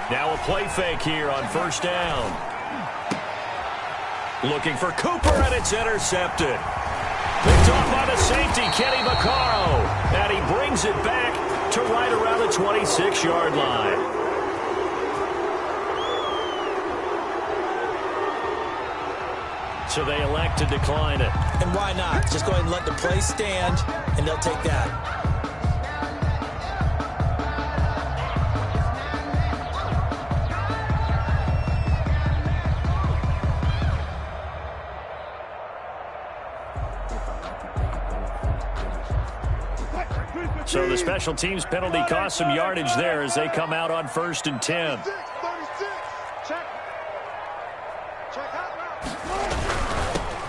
Now a play fake here on first down. Looking for Cooper, and it's intercepted. Picked off by the safety, Kenny Vaccaro. And he brings it back to right around the 26-yard line. So they elect to decline it. And why not? Just go ahead and let the play stand, and they'll take that. So the special teams penalty cost some yardage there as they come out on 1st and 10.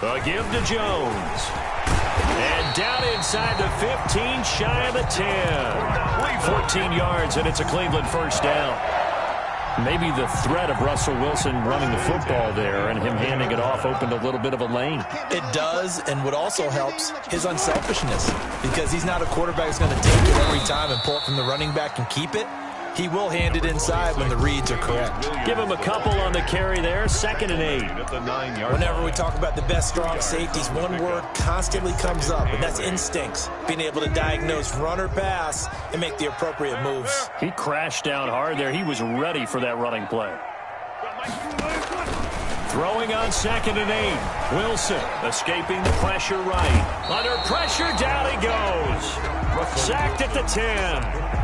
A give to Jones. And down inside the 15, shy of the 10. 14 yards, and it's a Cleveland first down. Maybe the threat of Russell Wilson running the football there and him handing it off opened a little bit of a lane. It does, and what also helps, his unselfishness. Because he's not a quarterback that's going to take it every time and pull it from the running back and keep it. He will hand it inside when the reads are correct. Give him a couple on the carry there, 2nd and 8. Whenever we talk about the best strong safeties, one word constantly comes up, and that's instincts. Being able to diagnose run or pass and make the appropriate moves. He crashed down hard there. He was ready for that running play. Throwing on 2nd and 8. Wilson escaping the pressure right. Under pressure, down he goes. Sacked at the 10.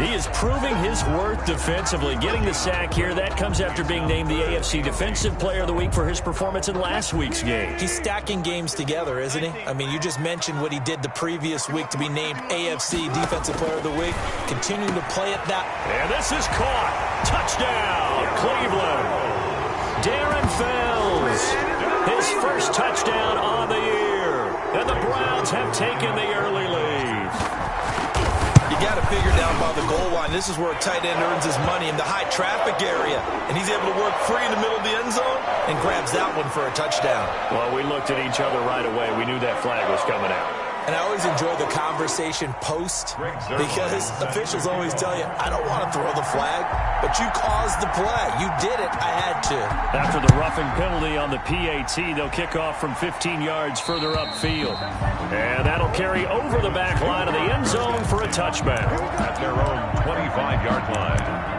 He is proving his worth defensively. Getting the sack here, that comes after being named the AFC Defensive Player of the Week for his performance in last week's game. He's stacking games together, isn't he? I mean, you just mentioned what he did the previous week to be named AFC Defensive Player of the Week. Continuing to play at that. And this is caught. Touchdown, Cleveland. Darren Fells, his first touchdown on the year. And the Browns have taken the early lead. You got to figure down by the goal line. This is where a tight end earns his money in the high traffic area. And he's able to work free in the middle of the end zone and grabs that one for a touchdown. Well, we looked at each other right away. We knew that flag was coming out. And I always enjoy the conversation post because officials always tell you, I don't want to throw the flag, but you caused the play. You did it. I had to. After the roughing penalty on the PAT, they'll kick off from 15 yards further upfield. And that'll carry over the back line of the end zone for a touchback. At their own 25-yard line.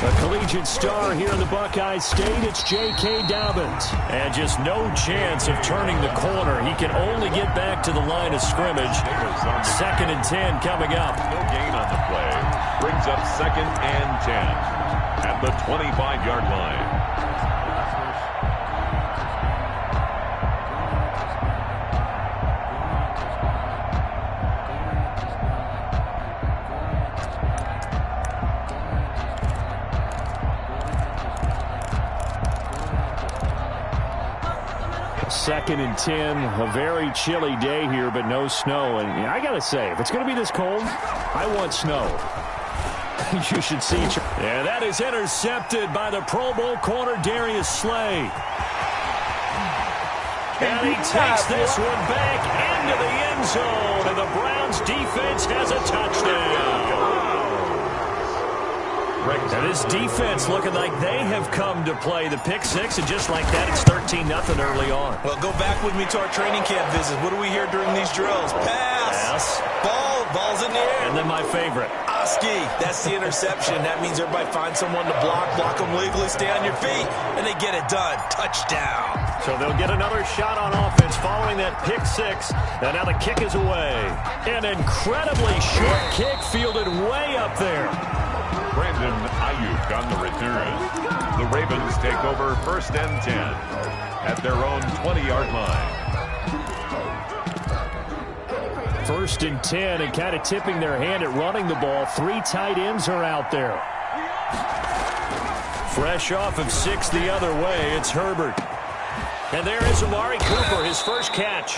A collegiate star here in the Buckeye State, it's J.K. Dobbins. And just no chance of turning the corner. He can only get back to the line of scrimmage. 2nd and 10 coming up. No gain on the play. Brings up 2nd and 10 at the 25-yard line. Second and 10, a very chilly day here, but no snow. And I got to say, if it's going to be this cold, I want snow. You should see. Yeah, that is intercepted by the Pro Bowl corner, Darius Slay. And he takes this one back into the end zone, and the Browns defense has a touchdown. And this defense looking like they have come to play the pick six, and just like that, it's 13-0 early on. Well, go back with me to our training camp visit. What do we hear during these drills? Pass. Ball's in the air. And then my favorite. Oski, that's the interception. That means everybody finds someone to block them legally, stay on your feet, and they get it done. Touchdown. So they'll get another shot on offense following that pick six. And now the kick is away. An incredibly short kick fielded way up there. Brandon Ayuk on the return. The Ravens take over 1st and 10 at their own 20-yard line. 1st and 10, and kind of tipping their hand at running the ball. 3 tight ends are out there. Fresh off of 6 the other way, it's Herbert. And there is Amari Cooper, his first catch.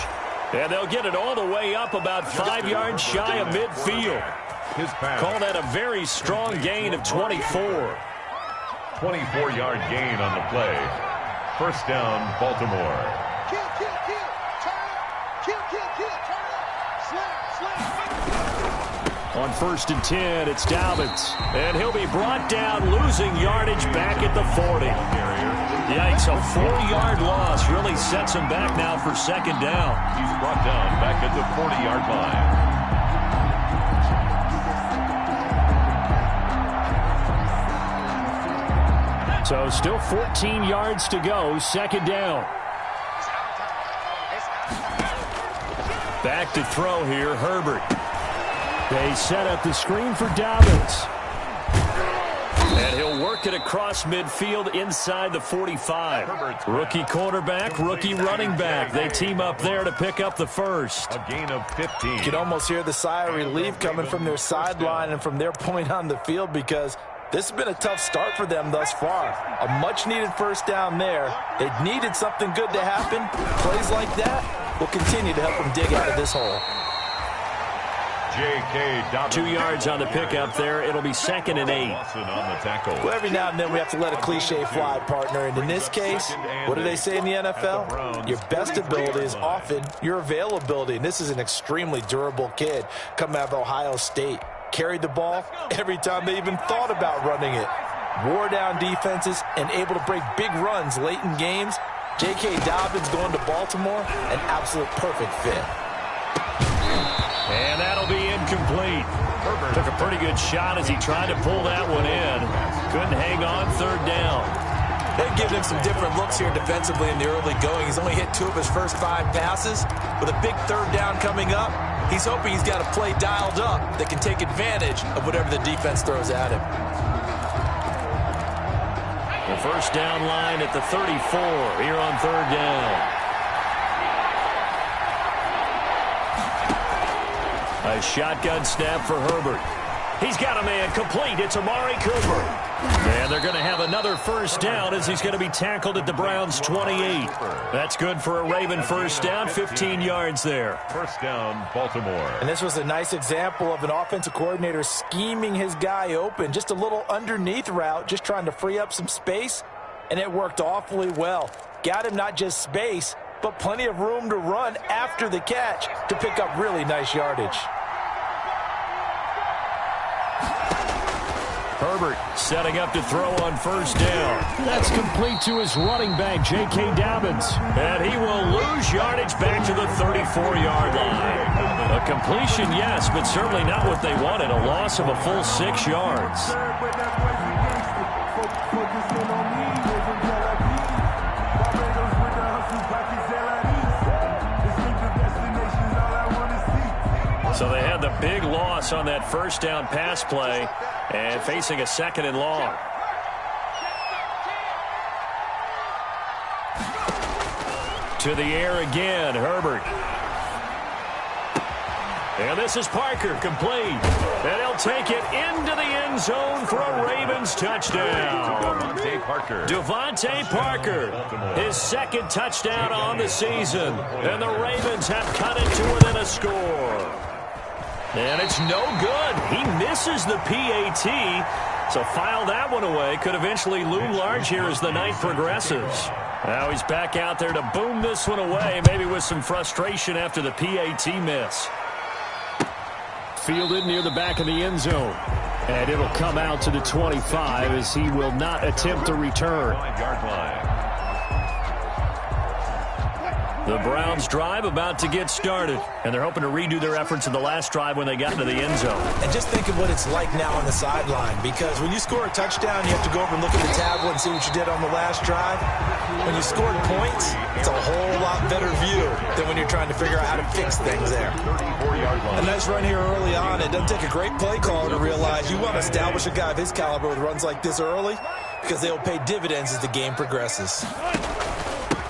And they'll get it all the way up about 5 yards shy of midfield. his pass. Call that a very strong gain of 24. 24-yard gain on the play. First down, Baltimore. Kill, turn up. Kill, turn up. Slam. On 1st and 10, it's Dobbins. And he'll be brought down, losing yardage back at the 40. Yikes, a 4-yard loss really sets him back now for 2nd down. He's brought down back at the 40-yard line. So still 14 yards to go, 2nd down. Back to throw here, Herbert. They set up the screen for Dobbins. And he'll work it across midfield inside the 45. Rookie quarterback, rookie running back. They team up there to pick up the first. A gain of 15. You can almost hear the sigh of relief coming from their sideline and from their point on the field, because this has been a tough start for them thus far. A much-needed first down there. They needed something good to happen. Plays like that will continue to help them dig out of this hole. J.K. Dobbins. 2 yards on the pickup there. It'll be 2nd and 8. Lawson on the tackle. Well, every now and then we have to let a cliche fly, partner. And in this case, what do they say in the NFL? Your best ability is often your availability. And this is an extremely durable kid coming out of Ohio State. Carried the ball every time they even thought about running it. Wore down defenses and able to break big runs late in games. J.K. Dobbins going to Baltimore, an absolute perfect fit. And that'll be incomplete. Took a pretty good shot as he tried to pull that one in. Couldn't hang on 3rd down. They've given him some different looks here defensively in the early going. He's only hit 2 of his first 5 passes. With a big 3rd down coming up, he's hoping he's got a play dialed up that can take advantage of whatever the defense throws at him. The first down line at the 34 here on 3rd down. A shotgun snap for Herbert. He's got a man complete. It's Amari Cooper. And they're going to have another first down as he's going to be tackled at the Browns' 28. That's good for a Raven first down, 15 yards there. First down, Baltimore. And this was a nice example of an offensive coordinator scheming his guy open. Just a little underneath route, just trying to free up some space, and it worked awfully well. Got him not just space, but plenty of room to run after the catch to pick up really nice yardage. Herbert setting up to throw on first down. That's complete to his running back, J.K. Dobbins. And he will lose yardage back to the 34-yard line. A completion, yes, but certainly not what they wanted. A loss of a full 6 yards. So they had the big loss on that first down pass play and facing a 2nd and long. To the air again, Herbert. And this is Parker, complete. And he'll take it into the end zone for a Ravens touchdown. Devontae Parker, his 2nd touchdown on the season. And the Ravens have cut it to within a score. And it's no good. He misses the PAT. So file that one away. Could eventually loom large here as the night progresses. Now he's back out there to boom this one away, maybe with some frustration after the PAT miss. Fielded near the back of the end zone. And it'll come out to the 25 as he will not attempt to return. 5-yard line. The Browns drive about to get started, and they're hoping to redo their efforts in the last drive when they got into the end zone. And just think of what it's like now on the sideline, because when you score a touchdown, you have to go over and look at the tablet and see what you did on the last drive. When you scored points, it's a whole lot better view than when you're trying to figure out how to fix things there. A nice run here early on. It doesn't take a great play caller to realize you want to establish a guy of his caliber with runs like this early, because they'll pay dividends as the game progresses.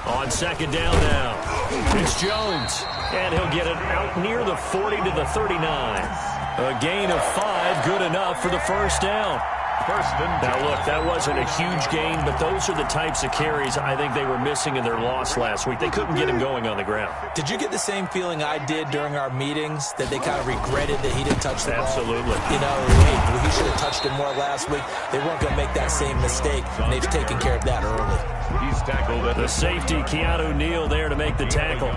On 2nd down now, it's Jones, and he'll get it out near the 40 to the 39. A gain of 5, good enough for the first down. First and 10. Now, look, that wasn't a huge gain, but those are the types of carries I think they were missing in their loss last week. They couldn't get him going on the ground. Did you get the same feeling I did during our meetings, that they kind of regretted that he didn't touch the ball? Absolutely. You know, hey, he should have touched it more last week. They weren't going to make that same mistake, and they've taken care of that early. He's tackled at The safety, Keanu Neal, there to make the tackle.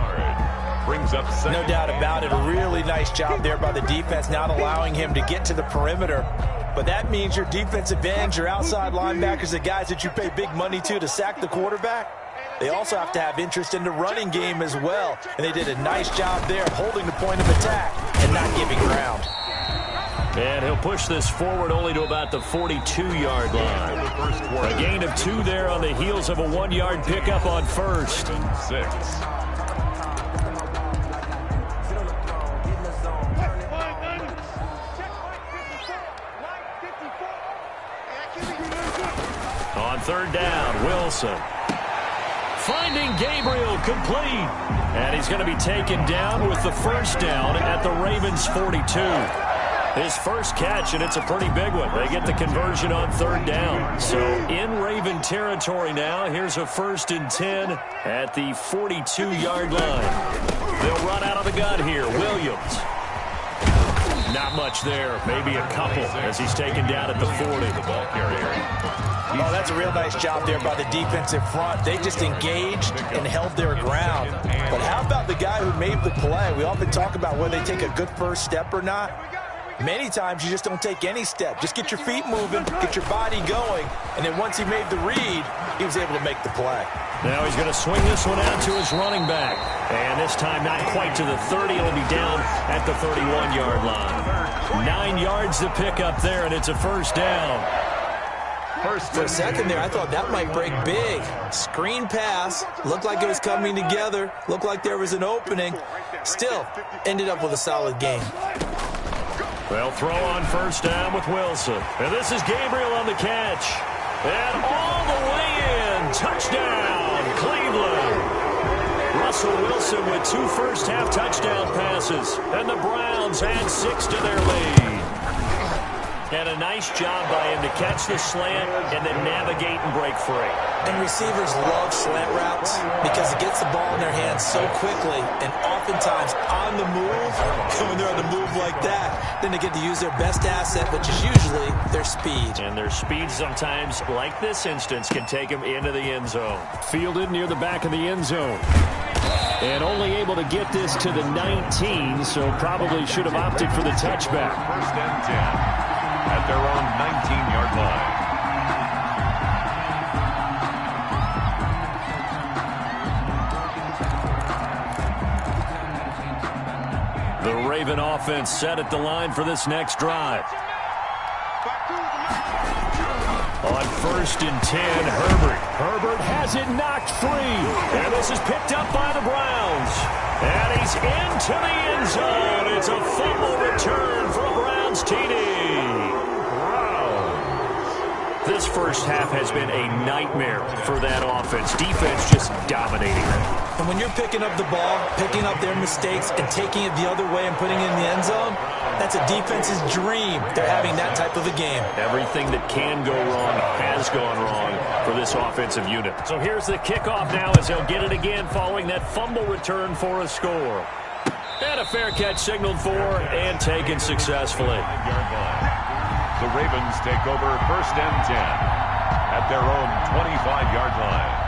Brings up second. No doubt about it. A really nice job there by the defense, not allowing him to get to the perimeter. But that means your defensive ends, your outside linebackers, the guys that you pay big money to sack the quarterback, they also have to have interest in the running game as well. And they did a nice job there of holding the point of attack and not giving ground. And he'll push this forward only to about the 42-yard line. A gain of 2 there on the heels of a 1-yard pickup on first. 6. On third down, Wilson. Finding Gabriel complete. And he's going to be taken down with the first down at the Ravens' 42. His first catch, and it's a pretty big one. They get the conversion on third down. So in Raven territory now, here's a 1st and 10 at the 42-yard line. They'll run out of the gun here. Williams. Not much there. Maybe a couple as he's taken down at the 40. The ball carrier. Oh, that's a real nice job there by the defensive front. They just engaged and held their ground. But how about the guy who made the play? We often talk about whether they take a good first step or not. Many times you just don't take any step. Just get your feet moving, get your body going, and then once he made the read, he was able to make the play. Now he's going to swing this one out to his running back. And this time not quite to the 30. It'll be down at the 31-yard line. 9 yards to pick up there, and it's a first down. For a second there, I thought that might break big. Screen pass. Looked like it was coming together. Looked like there was an opening. Still, ended up with a solid game. They'll throw on first down with Wilson. And this is Gabriel on the catch. And all the way in. Touchdown, Cleveland. Russell Wilson with 2 first-half touchdown passes. And the Browns add 6 to their lead. And a nice job by him to catch the slant and then navigate and break free. And receivers love slant routes because it gets the ball in their hands so quickly and oftentimes on the move. When they're on the move like that, then they get to use their best asset, which is usually their speed. And their speed sometimes, like this instance, can take them into the end zone. Fielded near the back of the end zone. And only able to get this to the 19, so probably should have opted for the touchback. First and 10. At their own 19-yard line. The Raven offense set at the line for this next drive. On 1st and 10, Herbert has it knocked free. And this is picked up by the Browns. And he's into the end zone. It's a fumble return for a Browns TD. This first half has been a nightmare for that offense. Defense just dominating them. And when you're picking up the ball, picking up their mistakes, and taking it the other way and putting it in the end zone, that's a defense's dream. They're having that type of a game. Everything that can go wrong has gone wrong for this offensive unit. So here's the kickoff now as they'll get it again following that fumble return for a score. And a fair catch signaled for and taken successfully. The Ravens take over 1st and 10 at their own 25-yard line.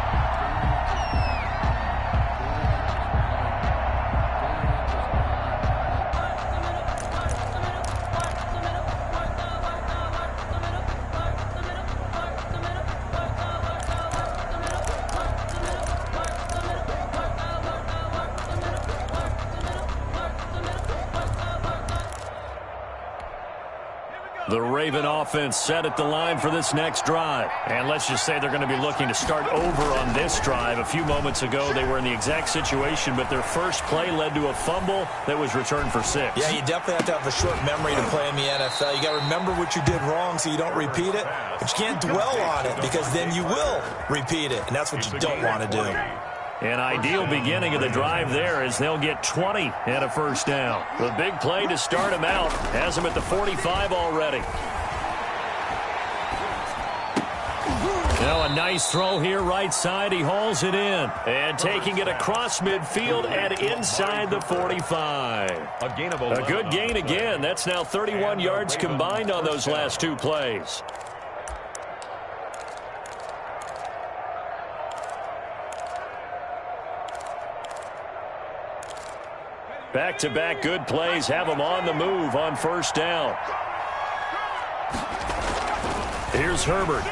The Raven offense set at the line for this next drive. And let's just say they're going to be looking to start over on this drive. A few moments ago, they were in the exact situation, but their first play led to a fumble that was returned for 6. Yeah, you definitely have to have a short memory to play in the NFL. You got to remember what you did wrong so you don't repeat it. But you can't dwell on it because then you will repeat it, and that's what you don't want to do. An ideal beginning of the drive there as they'll get 20 and a first down. The big play to start him out has him at the 45 already. Now a nice throw here right side. He hauls it in. And taking it across midfield and inside the 45. A good gain again. That's now 31 yards combined on those last two plays. Back-to-back good plays have them on the move on first down. Here's Herbert.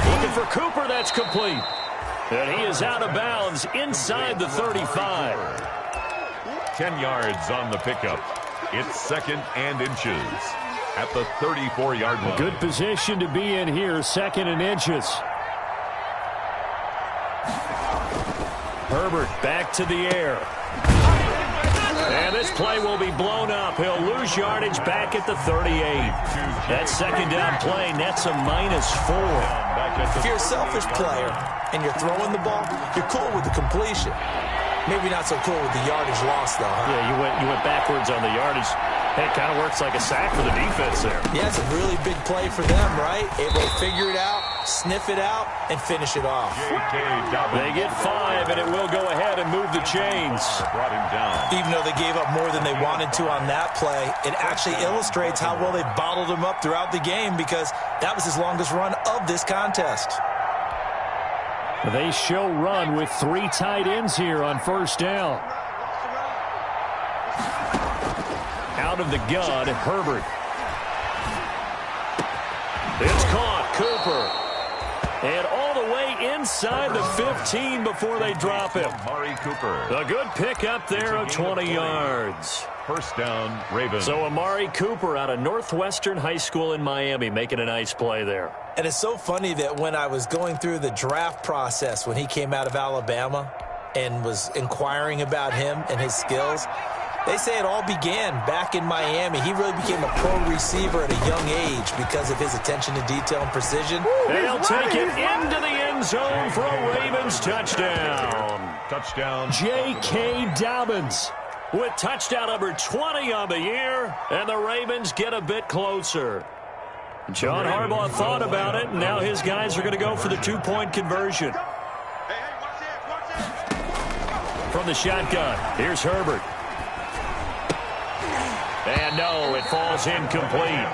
Looking for Cooper. That's complete. And he is out of bounds inside the 35. 10 yards on the pickup. It's 2nd and inches at the 34-yard line. Good position to be in here, 2nd and inches. Herbert back to the air. And this play will be blown up. He'll lose yardage back at the 38. That second down play nets a -4. If you're a selfish player and you're throwing the ball, you're cool with the completion. Maybe not so cool with the yardage loss, though, huh? Yeah, you went backwards on the yardage. Hey, it kind of works like a sack for the defense there. Yeah, it's a really big play for them, right? Able to figure it out, sniff it out, and finish it off. They get 5, and it will go ahead and move the chains. Even though they gave up more than they wanted to on that play, it actually illustrates how well they bottled him up throughout the game because that was his longest run of this contest. They show run with 3 tight ends here on first down. Out of the gun, Herbert. It's caught, Cooper. And all the way inside the 15 before they drop him. Amari Cooper. A good pickup there of 20 yards. First down, Ravens. So Amari Cooper out of Northwestern High School in Miami making a nice play there. And it's so funny that when I was going through the draft process when he came out of Alabama and was inquiring about him and his skills, they say it all began back in Miami. He really became a pro receiver at a young age because of his attention to detail and precision. They'll take it into the end zone for a Ravens touchdown. Touchdown. J.K. Dobbins with touchdown number 20 on the year, and the Ravens get a bit closer. John Harbaugh thought about it, and now his guys are going to go for the 2-point conversion. From the shotgun, here's Herbert. And no, it falls incomplete.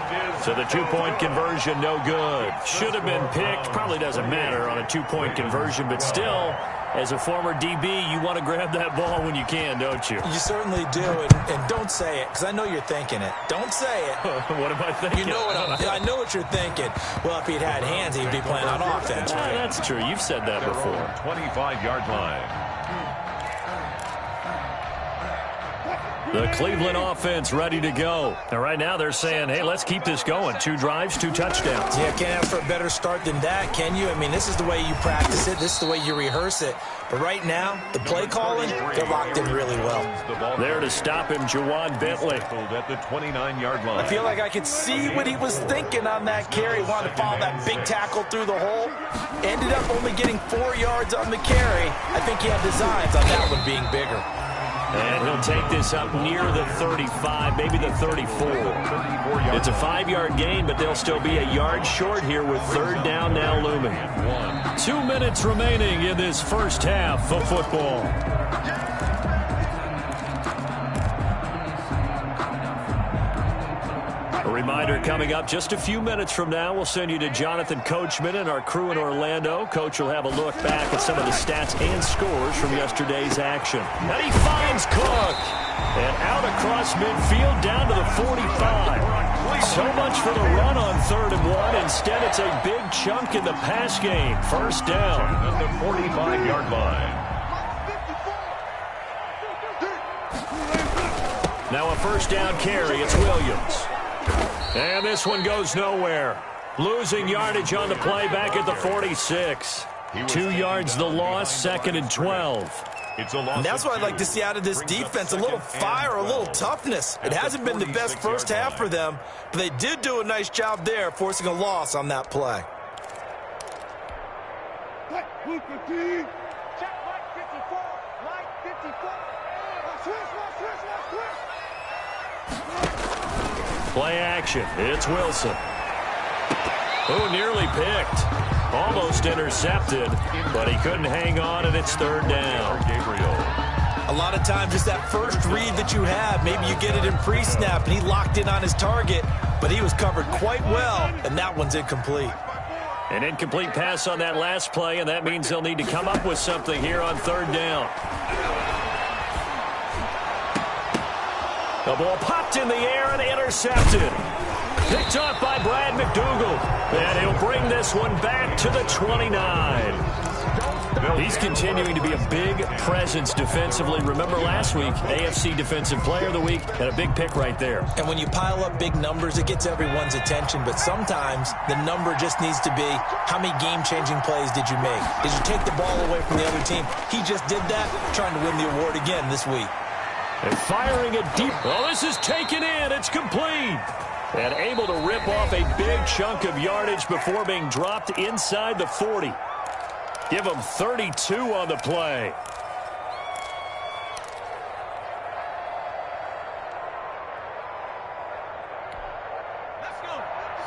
So the 2-point conversion, no good. Should have been picked. Probably doesn't matter on a 2-point conversion, but still, as a former DB, you want to grab that ball when you can, don't you? You certainly do, and don't say it, because I know you're thinking it. Don't say it. What am I thinking? You know I know what you're thinking. Well, if he'd had hands, he'd be playing on offense, right? That's true. You've said that before. 25-yard line. The Cleveland offense ready to go. And right now they're saying, hey, let's keep this going. 2 drives, 2 touchdowns. Yeah, can't ask for a better start than that, can you? I mean, this is the way you practice it. This is the way you rehearse it. But right now, the play calling, they're locked in really well. There to stop him, Juwan Bentley. At the 29-yard line. I feel like I could see what he was thinking on that carry. Wanted to follow that big tackle through the hole. Ended up only getting 4 yards on the carry. I think he had designs on that one being bigger. And he'll take this up near the 35, maybe the 34. It's a 5-yard gain, but they'll still be a yard short here with 3rd down now looming. 2 minutes remaining in this first half of football. A reminder coming up just a few minutes from now, we'll send you to Jonathan Coachman and our crew in Orlando. Coach will have a look back at some of the stats and scores from yesterday's action. And he finds Cook. And out across midfield down to the 45. So much for the run on 3rd and 1. Instead, it's a big chunk in the pass game. First down. At the 45-yard line. Now a first down carry. It's Williams. And this one goes nowhere. Losing yardage on the play back at the 46. 2 yards the loss, 2nd and 12. And that's what I'd like to see out of this defense, a little fire, a little toughness. It hasn't been the best first half for them, but they did do a nice job there, forcing a loss on that play. Play action. It's Wilson. Oh, nearly picked. Almost intercepted, but he couldn't hang on, and it's third down. A lot of times it's that first read that you have. Maybe you get it in pre-snap, and he locked in on his target, but he was covered quite well, and that one's incomplete. An incomplete pass on that last play, and that means they'll need to come up with something here on third down. The ball popped in the air and intercepted. Picked off by Brad McDougal. And he'll bring this one back to the 29. He's continuing to be a big presence defensively. Remember last week, AFC Defensive Player of the Week, and a big pick right there. And when you pile up big numbers, it gets everyone's attention. But sometimes the number just needs to be, how many game-changing plays did you make? Did you take the ball away from the other team? He just did that, trying to win the award again this week. And firing it deep. Oh, this is taken in. It's complete. And able to rip off a big chunk of yardage before being dropped inside the 40. Give him 32 on the play. Let's go.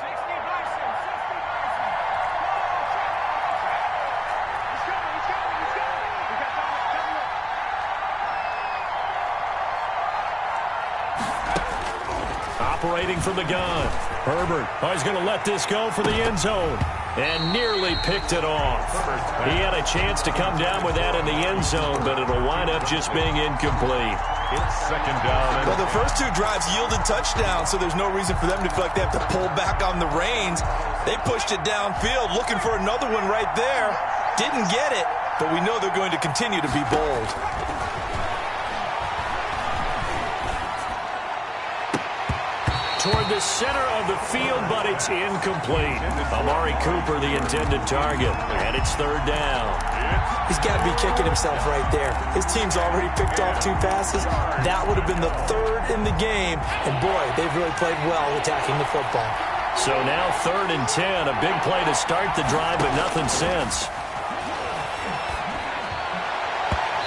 60 Bryson. 60 Bryson. Let's go. Let's go. Let's go. We got Operating from the gun. Herbert. Oh, he's going to let this go for the end zone. And nearly picked it off. He had a chance to come down with that in the end zone, but it'll wind up just being incomplete. It's second down. Well, the first two drives yielded touchdowns, so there's no reason for them to feel like they have to pull back on the reins. They pushed it downfield, looking for another one right there. Didn't get it, but we know they're going to continue to be bold. Toward the center of the field, but it's incomplete. Amari Cooper, the intended target, and it's third down. He's got to be kicking himself right there. His team's already picked off 2 passes. That would have been the third in the game, and boy, they've really played well attacking the football. So now 3rd and 10, a big play to start the drive, but nothing since.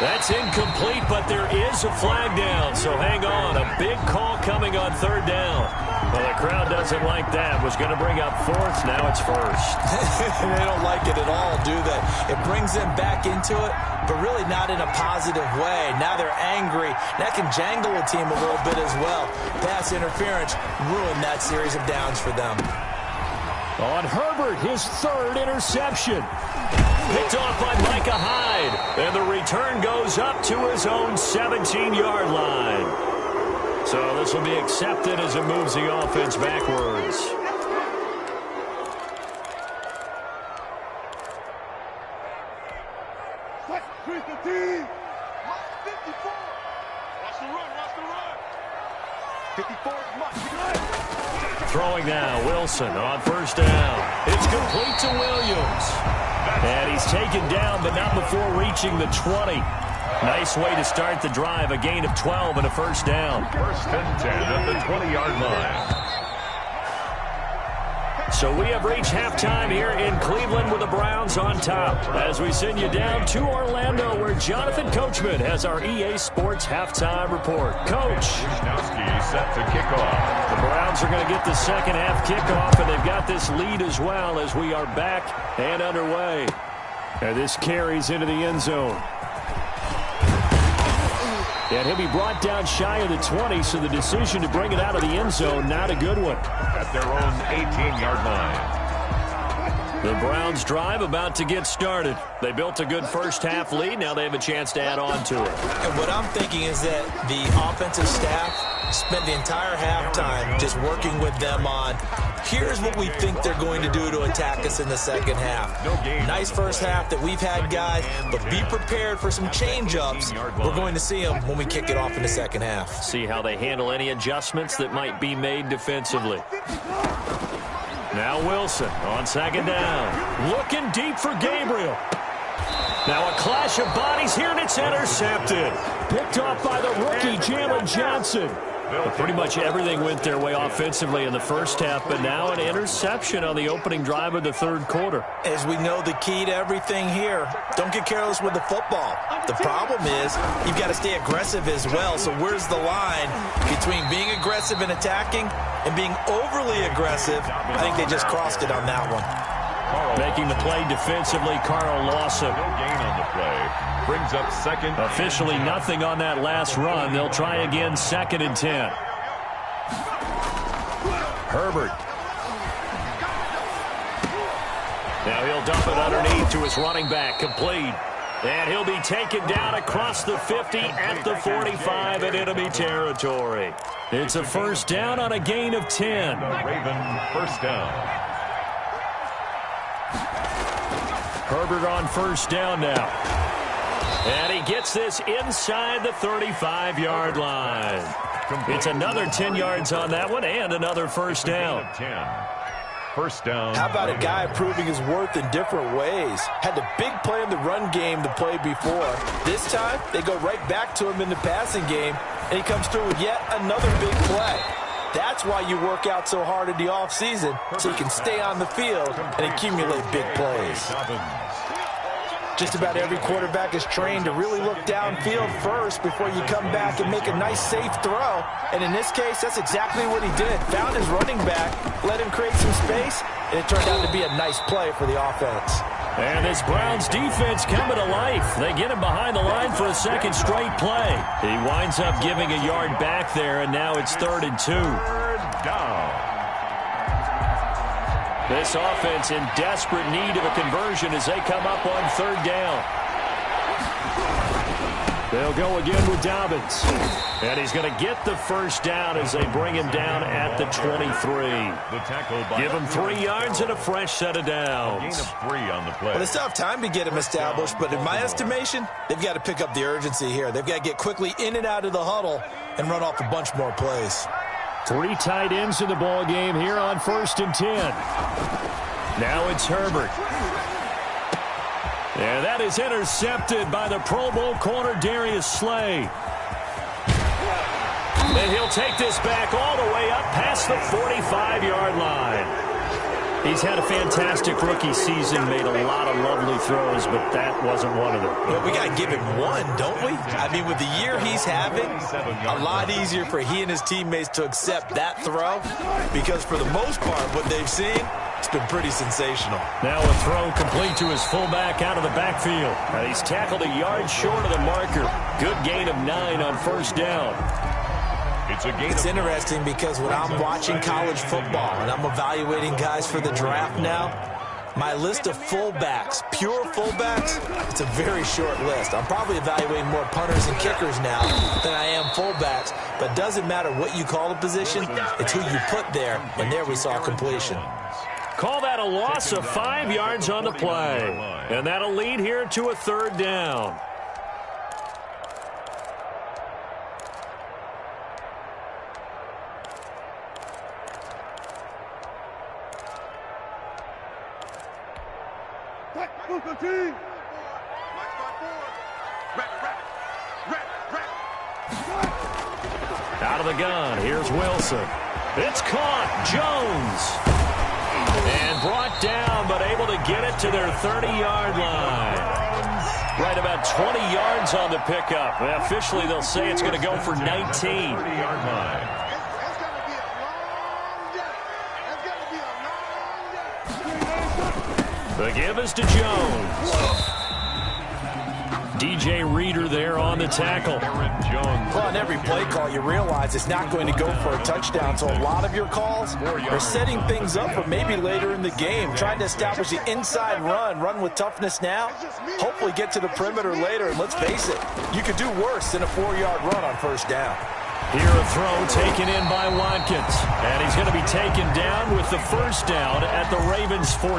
That's incomplete, but there is a flag down, so hang on. A big call coming on 3rd down. Well, the crowd doesn't like that. Was going to bring up 4th, now it's 1st. They don't like it at all, do they? It brings them back into it, but really not in a positive way. Now they're angry. That can jangle a team a little bit as well. Pass interference ruined that series of downs for them. On Herbert, his 3rd interception. Picked off by Micah Hyde. And the return goes up to his own 17-yard line. So this will be accepted as it moves the offense backwards. Watch the run. Watch the run. 54 is much. Throwing now, Wilson on 1st down. It's complete to Williams. And he's taken down, but not before reaching the 20. Nice way to start the drive, a gain of 12 and a 1st down. 1st and 10 at the 20-yard line. So we have reached halftime here in Cleveland with the Browns on top. As we send you down to Orlando, where Jonathan Coachman has our EA Sports halftime report. Coach. Wisnowski set to kick off. The Browns are going to get the second half kickoff, and they've got this lead as well as we are back and underway. And this carries into the end zone. And he'll be brought down shy of the 20, so the decision to bring it out of the end zone, not a good one. At their own 18-yard line. The Browns drive about to get started. They built a good first half lead. Now they have a chance to add on to it. And what I'm thinking is that the offensive staff spent the entire halftime just working with them on, here's what we think they're going to do to attack us in the second half. Nice first half that we've had, guys, but be prepared for some change-ups. We're going to see them when we kick it off in the second half. See how they handle any adjustments that might be made defensively. Now Wilson on 2nd down. Looking deep for Gabriel. Now a clash of bodies here, and it's intercepted. Picked off by the rookie, Jalen Johnson. But pretty much everything went their way offensively in the first half, but now an interception on the opening drive of the third quarter. As we know, the key to everything here, don't get careless with the football. The problem is you've got to stay aggressive as well. So where's the line between being aggressive and attacking and being overly aggressive? I think they just crossed it on that one. Making the play defensively, Carl Lawson. No gain on the play. Brings up second. Officially nothing on that last run. They'll try again, 2nd and 10. Herbert. Now he'll dump it underneath to his running back, complete. And he'll be taken down across the 50 at the 45 in enemy territory. It's a first down on a gain of 10. The Raven first down. Herbert on first down now. And he gets this inside the 35-yard line. It's another 10 yards on that one and another first down. First down. How about a guy proving his worth in different ways? Had the big play in the run game to play before. This time, they go right back to him in the passing game, and he comes through with yet another big play. That's why you work out so hard in the offseason, so you can stay on the field and accumulate big plays. Just about every quarterback is trained to really look downfield first before you come back and make a nice, safe throw. And in this case, that's exactly what he did. Found his running back, let him create some space, and it turned out to be a nice play for the offense. And this Browns defense coming to life. They get him behind the line for a second straight play. He winds up giving a yard back there, and now it's 3rd and 2. Down. This offense in desperate need of a conversion as they come up on 3rd down. They'll go again with Dobbins. And he's going to get the first down as they bring him down at the 23. Give him 3 yards and a fresh set of downs. Gain of 3 on the play. Well, they still have time to get him established, but in my estimation, they've got to pick up the urgency here. They've got to get quickly in and out of the huddle and run off a bunch more plays. 3 tight ends in the ball game here on 1st and 10. Now it's Herbert. And that is intercepted by the Pro Bowl corner Darius Slay. And he'll take this back all the way up past the 45-yard line. He's had a fantastic rookie season, made a lot of lovely throws, but that wasn't one of them. Well, we got to give him one, don't we? I mean, with the year he's having, a lot easier for he and his teammates to accept that throw because for the most part, what they've seen, it's been pretty sensational. Now a throw complete to his fullback out of the backfield. And he's tackled a yard short of the marker. Good gain of 9 on first down. It's interesting because when I'm watching college football and I'm evaluating guys for the draft now, my list of fullbacks, pure fullbacks, it's a very short list. I'm probably evaluating more punters and kickers now than I am fullbacks, but it doesn't matter what you call the position, it's who you put there, and there we saw completion. Call that a loss of 5 yards on the play, and that'll lead here to a 3rd down. Out of the gun, here's Wilson. It's caught, Jones. And brought down, but able to get it to their 30-yard line. Right about 20 yards on the pickup. Officially, they'll say it's going to go for 19. 30-yard line. The give is to Jones. DJ Reader there on the tackle. Well, on every play call, you realize it's not going to go for a touchdown. So a lot of your calls are setting things up for maybe later in the game, trying to establish the inside run with toughness now, hopefully get to the perimeter later. And let's face it, you could do worse than a 4-yard run on first down. Here a throw taken in by Watkins. And he's going to be taken down with the first down at the Ravens 14.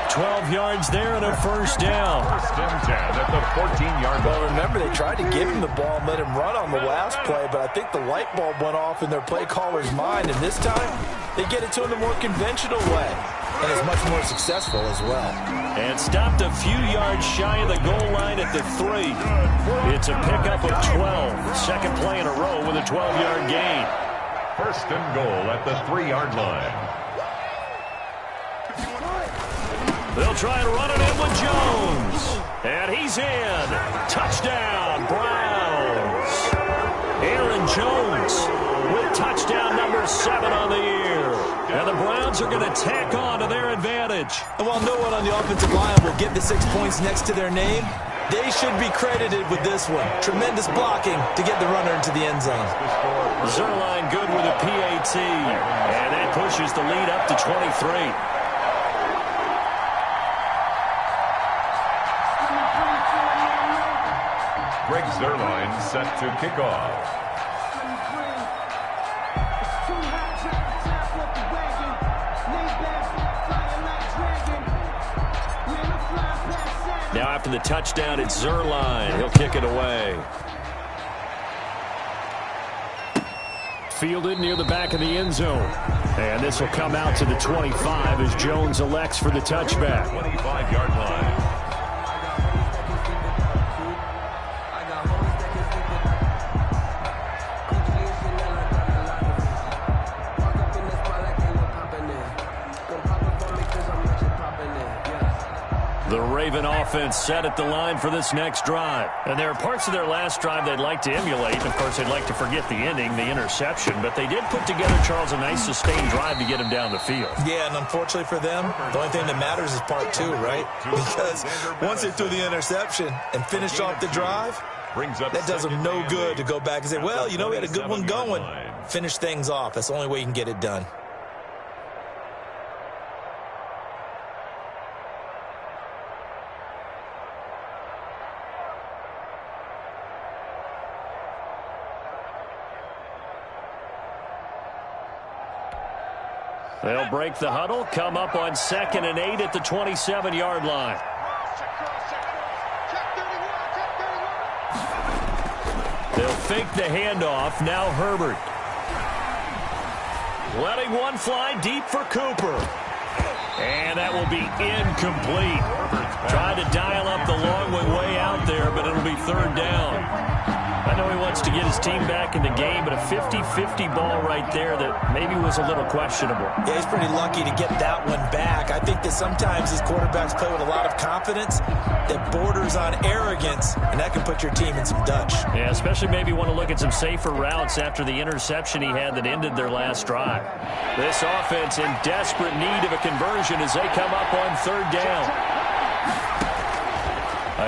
12 yards there and a first down. First and 10 at the 14-yard line. Well, remember, they tried to give him the ball and let him run on the last play, but I think the light bulb went off in their play caller's mind, and this time they get it to him the more conventional way. and is much more successful as well. And stopped a few yards shy of the goal line at the 3. It's a pickup of 12. Second play in a row with a 12-yard gain. First and goal at the 3-yard line. They'll try and run it in with Jones. And he's in. Touchdown, Browns. Aaron Jones with touchdown number 7 on the year. And the Browns are going to tack on to their advantage. And while no one on the offensive line will get the 6 points next to their name, they should be credited with this one. Tremendous blocking to get the runner into the end zone. Zerline good with a PAT. And that pushes the lead up to 23. Greg Zerline set to kick off. Now after the touchdown, it's Zerline. He'll kick it away. Fielded near the back of the end zone. And this will come out to the 25 as Jones elects for the touchback. 25-yard line. The Raven offense set at the line for this next drive. And there are parts of their last drive they'd like to emulate. Of course, they'd like to forget the ending, the interception. But they did put together, Charles, a nice sustained drive to get him down the field. Yeah, and unfortunately for them, the only thing that matters is part 2, right? Because once they threw the interception and finished off the drive, that does them no good to go back and say, well, you know, we had a good one going. Finish things off. That's the only way you can get it done. They'll break the huddle, come up on 2nd and 8 at the 27-yard line. They'll fake the handoff. Now Herbert. Letting one fly deep for Cooper. And that will be incomplete. Tried to dial up the long way out there, but it'll be 3rd down. I know he wants to get his team back in the game, but a 50-50 ball right there that maybe was a little questionable. Yeah, he's pretty lucky to get that one back. I think that sometimes his quarterbacks play with a lot of confidence that borders on arrogance, and that can put your team in some Dutch. Yeah, especially maybe want to look at some safer routes after the interception he had that ended their last drive. This offense in desperate need of a conversion as they come up on 3rd down.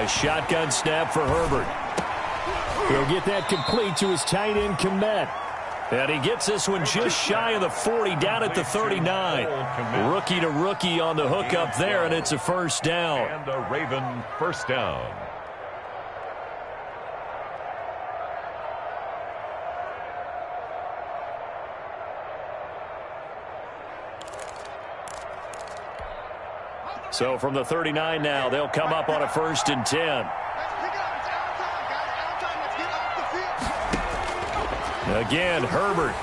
A shotgun snap for Herbert. He'll get that complete to his tight end, Kmet. And he gets this one just shy of the 40, down at the 39. Rookie to rookie on the hook up there, and it's a 1st down. And a Raven 1st down. So from the 39 now, they'll come up on a 1st and 10. Again, Herbert.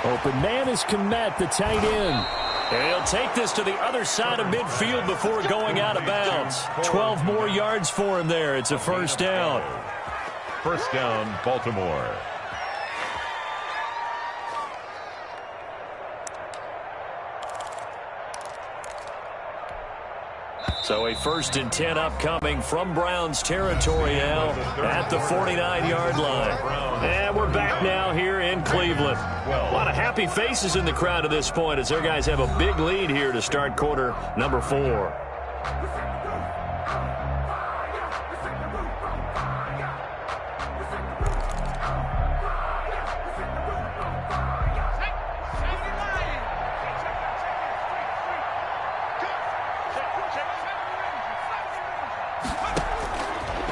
Open man is Kmet, the tight end. And he'll take this to the other side of midfield before going out of bounds. 12 more yards for him there. It's a 1st down. 1st down, Baltimore. So a 1st and 10 upcoming from Browns territory now at the 49-yard line. And we're back now here in Cleveland. A lot of happy faces in the crowd at this point as their guys have a big lead here to start quarter number 4.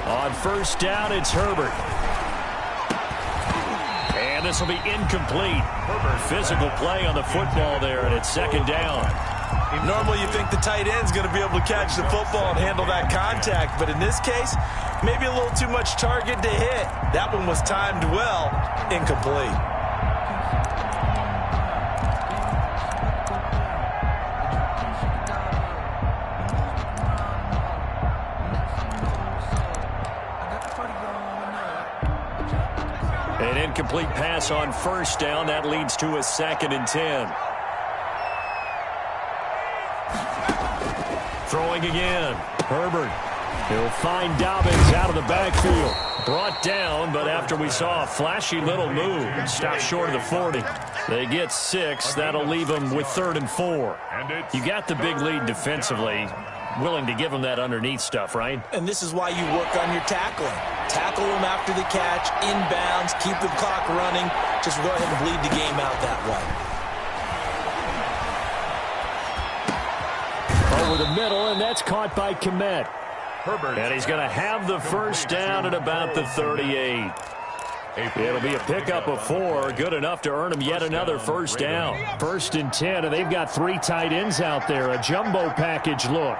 On 1st down, it's Herbert. And this will be incomplete. Physical play on the football there, and it's 2nd down. Normally you think the tight end's going to be able to catch the football and handle that contact, but in this case, maybe a little too much target to hit. That one was timed well, incomplete. incomplete pass on first down. That leads to a 2nd and 10. Throwing again. Herbert. He'll find Dobbins out of the backfield. Brought down, but after we saw a flashy little move, stopped short of the 40. They get 6. That'll leave them with 3rd and 4. You got the big lead defensively. Willing to give them that underneath stuff, right? And this is why you work on your tackling. Tackle them after the catch, inbounds, keep the clock running. Just go ahead and bleed the game out that way. Over the middle, and that's caught by Kmet. Herbert. And he's going to have the first down at about the 38. It'll be a pickup of 4, good enough to earn him yet another first down. 1st and 10, and they've got 3 tight ends out there. A jumbo package look.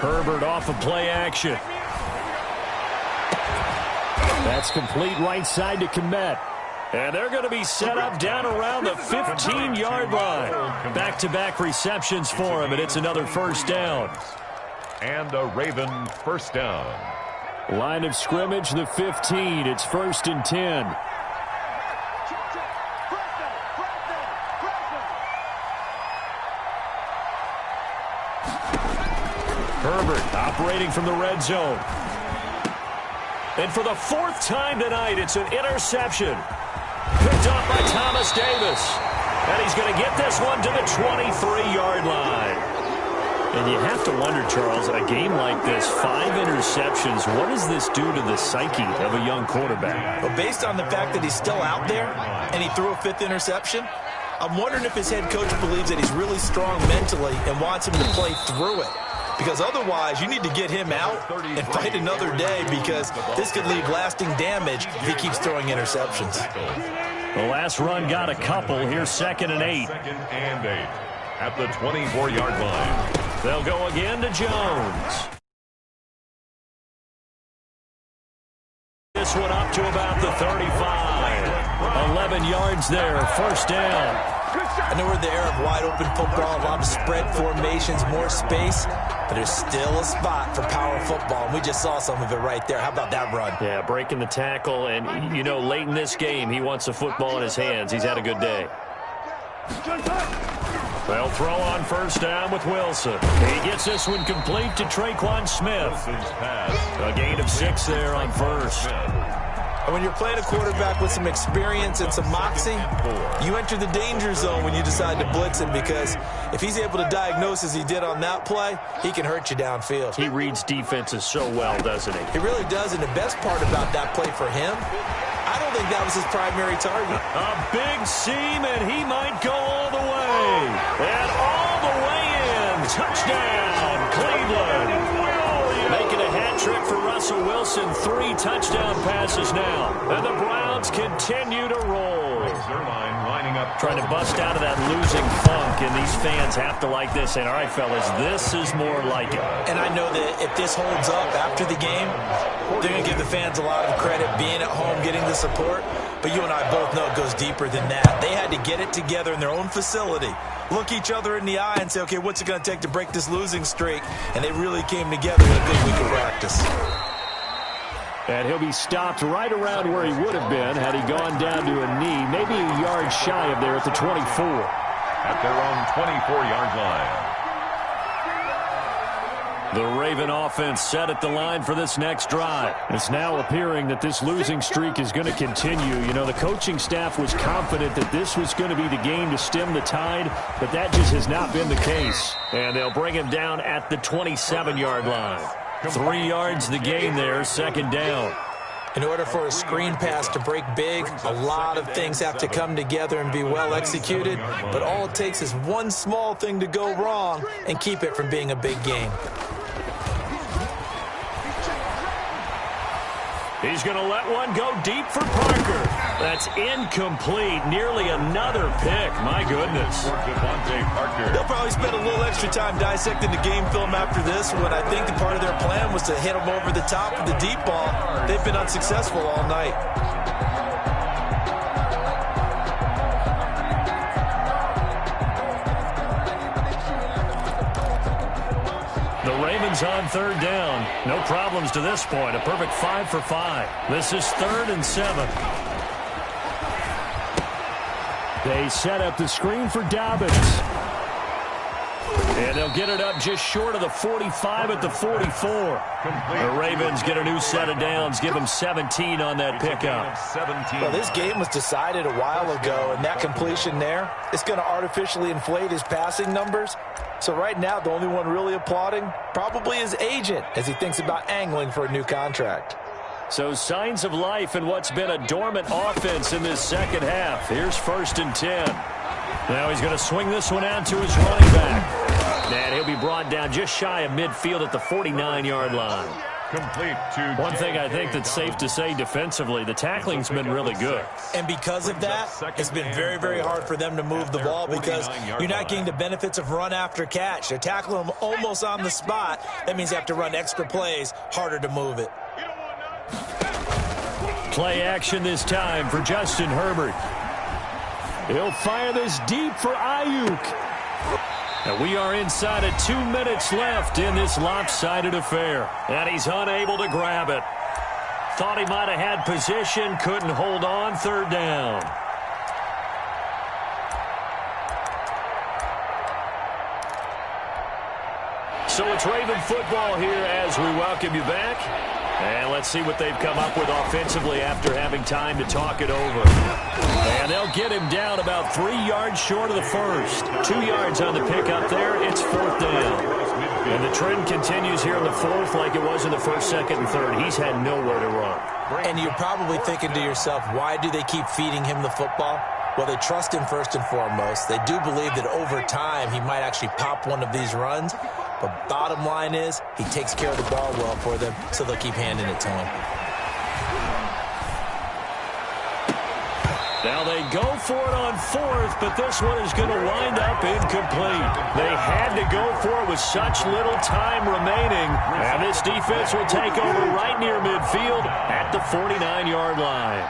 Herbert off of play action. That's complete right side to Kmet. And they're going to be set up down around the 15-yard line. Back-to-back receptions for him, and it's another first down. And a Raven first down. Line of scrimmage, the 15. It's 1st and 10. Herbert operating from the red zone. And for the 4th time tonight, it's an interception. Picked up by Thomas Davis. And he's going to get this one to the 23-yard line. And you have to wonder, Charles, a game like this, 5 interceptions, what does this do to the psyche of a young quarterback? Well, based on the fact that he's still out there and he threw a 5th interception, I'm wondering if his head coach believes that he's really strong mentally and wants him to play through it. Because otherwise, you need to get him out and fight another day, because this could leave lasting damage if he keeps throwing interceptions. The last run got a couple. Here's 2nd and 8. 2nd and 8 at the 24-yard line. They'll go again to Jones. This one up to about the 35. 11 yards there, first down. I know we're in the era of wide-open football, a lot of spread formations, more space, but there's still a spot for power football, and we just saw some of it right there. How about that run? Yeah, breaking the tackle, and, you know, late in this game, he wants the football in his hands. He's had a good day. They'll throw on first down with Wilson. He gets this one complete to Traquan Smith. A gain of 6 there on first. And when you're playing a quarterback with some experience and some moxie, you enter the danger zone when you decide to blitz him, because if he's able to diagnose as he did on that play, he can hurt you downfield. He reads defenses so well, doesn't he? He really does, and the best part about that play for him, I don't think that was his primary target. A big seam, and he might go all the way. And all the way in. Touchdown, Cleveland. Making a hat trick for Russell Wilson. 3 touchdown passes now. And the Browns continue to roll. Trying to bust out of that losing funk, and these fans have to like this. And all right, fellas, this is more like it. And I know that if this holds up after the game, they're going to give the fans a lot of credit, being at home, getting the support. But you and I both know it goes deeper than that. They had to get it together in their own facility, look each other in the eye and say, okay, what's it going to take to break this losing streak? And they really came together with a good week of practice. And he'll be stopped right around where he would have been had he gone down to a knee, maybe a yard shy of there at the 24. At their own 24-yard line. The Raven offense set at the line for this next drive. It's now appearing that this losing streak is going to continue. You know, the coaching staff was confident that this was going to be the game to stem the tide, but that just has not been the case. And they'll bring him down at the 27-yard line. 3 yards the gain there, 2nd down. In order for a screen pass to break big, a lot of things have to come together and be well executed, but all it takes is one small thing to go wrong and keep it from being a big game. He's going to let one go deep for Parker. That's incomplete. Nearly another pick. My goodness. They'll probably spend a little extra time dissecting the game film after this one. I think the part of their plan was to hit them over the top with the deep ball. They've been unsuccessful all night. The Ravens on third down. No problems to this point. A perfect 5 for 5. This is 3rd and 7. They set up the screen for Dobbins. And they'll get it up just short of the 45 at the 44. The Ravens get a new set of downs, give them 17 on that pickup. Well, this game was decided a while ago, and that completion there is going to artificially inflate his passing numbers. So right now, the only one really applauding probably his agent as he thinks about angling for a new contract. So signs of life in what's been a dormant offense in this second half. Here's 1st and 10. Now he's going to swing this one out to his running back. And he'll be brought down just shy of midfield at the 49-yard line. Complete to one thing I think that's safe to say defensively, the tackling's been really good. And because of that, it's been very, very hard for them to move the ball because you're not getting the benefits of run after catch. They're tackling them almost on the spot. That means they have to run extra plays, harder to move it. Play action this time for Justin Herbert. He'll fire this deep for Ayuk. And we are inside of 2 minutes left in this lopsided affair. And he's unable to grab it. Thought he might have had position, couldn't hold on, 3rd down. So it's Raven football here as we welcome you back. And let's see what they've come up with offensively after having time to talk it over. And they'll get him down about 3 yards short of the first. 2 yards on the pickup there. It's 4th down. And the trend continues here in the 4th like it was in the 1st, 2nd, and 3rd. He's had nowhere to run. And you're probably thinking to yourself, why do they keep feeding him the football? Well, they trust him first and foremost. They do believe that over time he might actually pop one of these runs. But bottom line is he takes care of the ball well for them, so they'll keep handing it to him. Now they go for it on 4th, but this one is going to wind up incomplete. They had to go for it with such little time remaining. And this defense will take over right near midfield at the 49-yard line.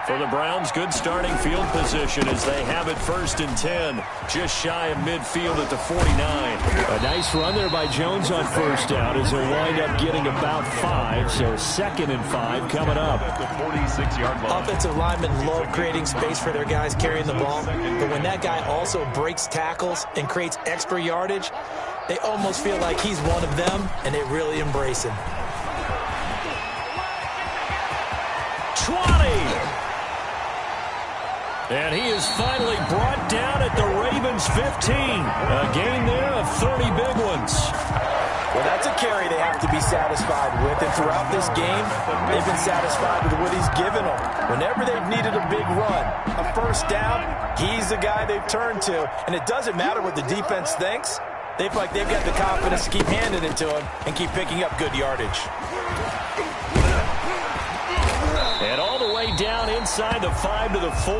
For the Browns, good starting field position as they have it 1st and 10, just shy of midfield at the 49. A nice run there by Jones on 1st down as they'll wind up getting about 5, so 2nd and 5 coming up. At the 46-yard line. Offensive linemen love creating space for their guys carrying the ball, but when that guy also breaks tackles and creates extra yardage, they almost feel like he's one of them, and they really embrace him. 20! And he is finally brought down at the Ravens' 15. A gain there of 30 big ones. Well, that's a carry they have to be satisfied with. And throughout this game, they've been satisfied with what he's given them. Whenever they've needed a big run, a 1st down, he's the guy they've turned to. And it doesn't matter what the defense thinks. They feel like they've got the confidence to keep handing it to him and keep picking up good yardage. And all the way down inside the 5 to the 4.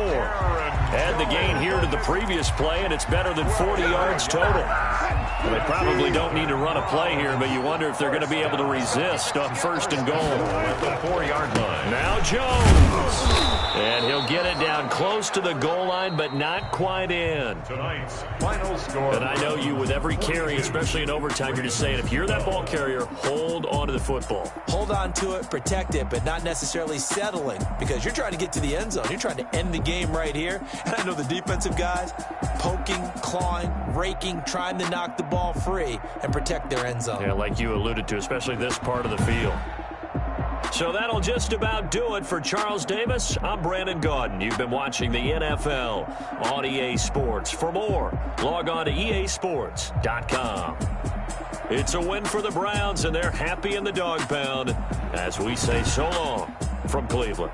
Add the gain here to the previous play, and it's better than 40 yards total. Well, they probably don't need to run a play here, but you wonder if they're going to be able to resist on 1st and goal. At the 4-yard line. Now Jones. And he'll get it down close to the goal line, but not quite in. Tonight's final score. And I know you, with every carry, especially in overtime, you're just saying, if you're that ball carrier, hold on to the football. Hold on to it, protect it, but not necessarily settling, because you're trying to get to the end zone. You're trying to end the game right here. And I know the defensive guys poking, clawing, raking, trying to knock the ball free and protect their end zone. Yeah, like you alluded to, especially this part of the field. So that'll just about do it for Charles Davis. I'm Brandon Gaudin. You've been watching the NFL on EA Sports. For more, log on to easports.com. It's a win for the Browns, and they're happy in the dog pound as we say so long from Cleveland.